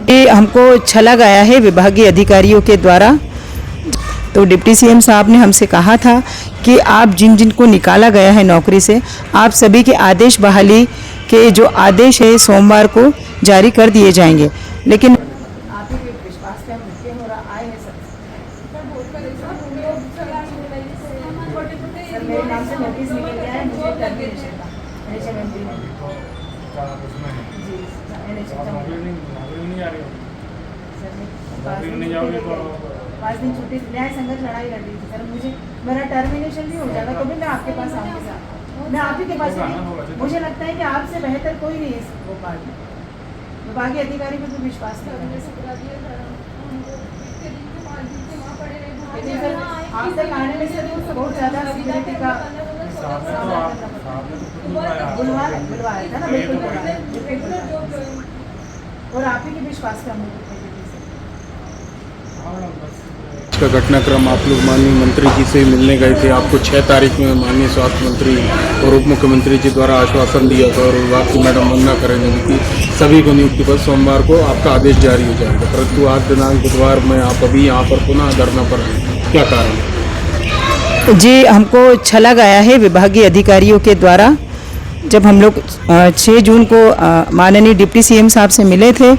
ये हमको छला गया है विभागीय अधिकारियों के द्वारा। तो डिप्टी सीएम साहब ने हमसे कहा था कि आप जिन जिन को निकाला गया है नौकरी से, आप सभी के आदेश बहाली के जो आदेश है सोमवार को जारी कर दिए जाएंगे। लेकिन आप ही के विश्वास पे हम रुके हो रहा आए हैं सर मेरे नाम से नोटिस निकल गया है, मुझे टर्मिनेशन का NHMMP में जी 5 दिन छुट्टी न्याय संगत लड़ाई लड़ रही थी सर, मुझे मेरा टर्मिनेशन भी हो जाएगा तो भी मैं आपके पास आऊँगी सर, मैं आप ही के पास आऊँगी। मुझे लगता है कि आपसे बेहतर कोई नहीं है इस भोपाल में, विभागीय अधिकारी पर तो विश्वास नहीं आप तक आने में सर बहुत ज़्यादा सिक्योरिटी का बुलवाया था ना, बिल्कुल और आप ही के विश्वास पे हम का घटनाक्रम आप लोग माननीय मंत्री जी से मिलने गए थे। आपको 6 तारीख में माननीय स्वास्थ्य मंत्री और उप मुख्यमंत्री जी द्वारा आश्वासन दिया था और विभाग की मैडम वंदना करेंगे कि सभी को नियुक्ति पर सोमवार को आपका आदेश जारी हो जाएगा, परंतु आज दिनांक बुधवार में आप अभी यहाँ पर पुनः धरना पर हैं, क्या कारण है? जी हमको छला गया है विभागीय अधिकारियों के द्वारा। जब हम लोग 6 जून को माननीय डिप्टी सीएम साहब से मिले थे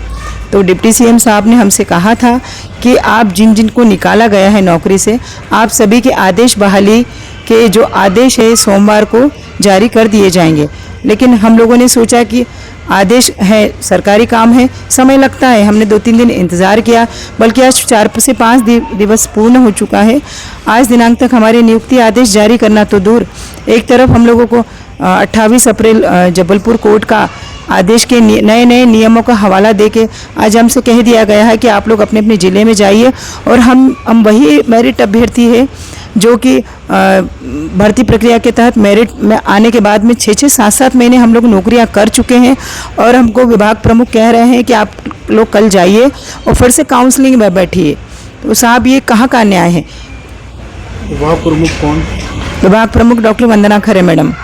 तो डिप्टी सीएम साहब ने हमसे कहा था कि आप जिन जिन को निकाला गया है नौकरी से, आप सभी के आदेश बहाली के जो आदेश है सोमवार को जारी कर दिए जाएंगे। लेकिन हम लोगों ने सोचा कि आदेश है, सरकारी काम है, समय लगता है, हमने 2-3 दिन इंतज़ार किया, बल्कि आज 4 से 5 दिवस पूर्ण हो चुका है। आज दिनांक तक हमारे नियुक्ति आदेश जारी करना तो दूर, एक तरफ हम लोगों को 28 अप्रैल जबलपुर कोर्ट का आदेश के नए नए नियमों का हवाला देके आज हमसे कह दिया गया है कि आप लोग अपने अपने ज़िले में जाइए, और हम वही मेरिट अभ्यर्थी है जो कि भर्ती प्रक्रिया के तहत मेरिट में आने के बाद में 6-6, 7-7 महीने हम लोग नौकरियां कर चुके हैं, और हमको विभाग प्रमुख कह रहे हैं कि आप लोग कल जाइए और फिर से काउंसलिंग में बैठिए। तो साहब ये कहाँ का न्याय है? विभाग प्रमुख कौन? विभाग प्रमुख डॉक्टर वंदना खरे मैडम।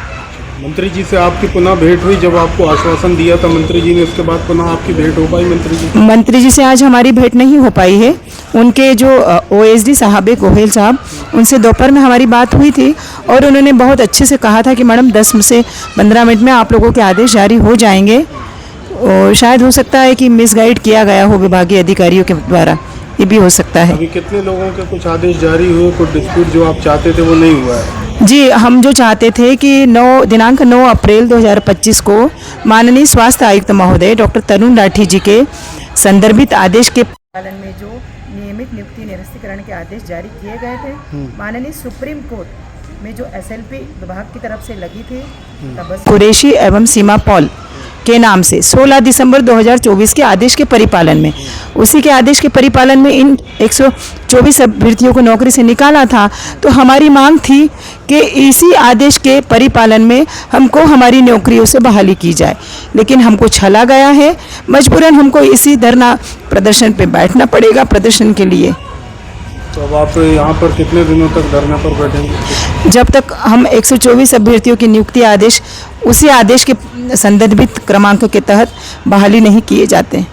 मंत्री जी से आपकी पुनः भेंट हुई? जब आपको आश्वासन दिया था मंत्री जी ने, उसके बाद पुनः आपकी भेंट हो पाई मंत्री जी? मंत्री जी से आज हमारी भेंट नहीं हो पाई है। उनके जो OSD साहब है गोहेल साहब, उनसे दोपहर में हमारी बात हुई थी और उन्होंने बहुत अच्छे से कहा था कि मैडम 10 से 15 मिनट में आप लोगों के आदेश जारी हो जाएंगे। और शायद हो सकता है कि मिसगाइड किया गया हो विभागीय अधिकारियों के द्वारा, ये भी हो सकता है। अभी कितने लोगों के कुछ आदेश जारी हुए, कुछ डिस्प्यूट जो आप चाहते थे वो नहीं हुआ है? जी हम जो चाहते थे कि दिनांक 9 अप्रैल 2025 को माननीय स्वास्थ्य आयुक्त महोदय डॉक्टर तरुण राठी जी के संदर्भित आदेश के पालन में जो नियमित नियुक्ति निरस्तीकरण के आदेश जारी किए गए थे, माननीय सुप्रीम कोर्ट में जो SLP विभाग की तरफ से लगी थी कुरैशी एवं सीमा पॉल के नाम से 16 दिसंबर 2024 के आदेश के परिपालन में, उसी के आदेश के परिपालन में इन 124 अभ्यर्थियों को नौकरी से निकाला था। तो हमारी मांग थी कि इसी आदेश के परिपालन में हमको हमारी नौकरियों से बहाली की जाए, लेकिन हमको छला गया है, मजबूरन हमको इसी धरना प्रदर्शन पे बैठना पड़ेगा प्रदर्शन के लिए। तो अब आप यहाँ पर कितने दिनों तक धरना पर बैठेंगे? जब तक हम 124 अभ्यर्थियों की नियुक्ति आदेश उसी आदेश के संदर्भित क्रमांक के तहत बहाली नहीं किए जाते।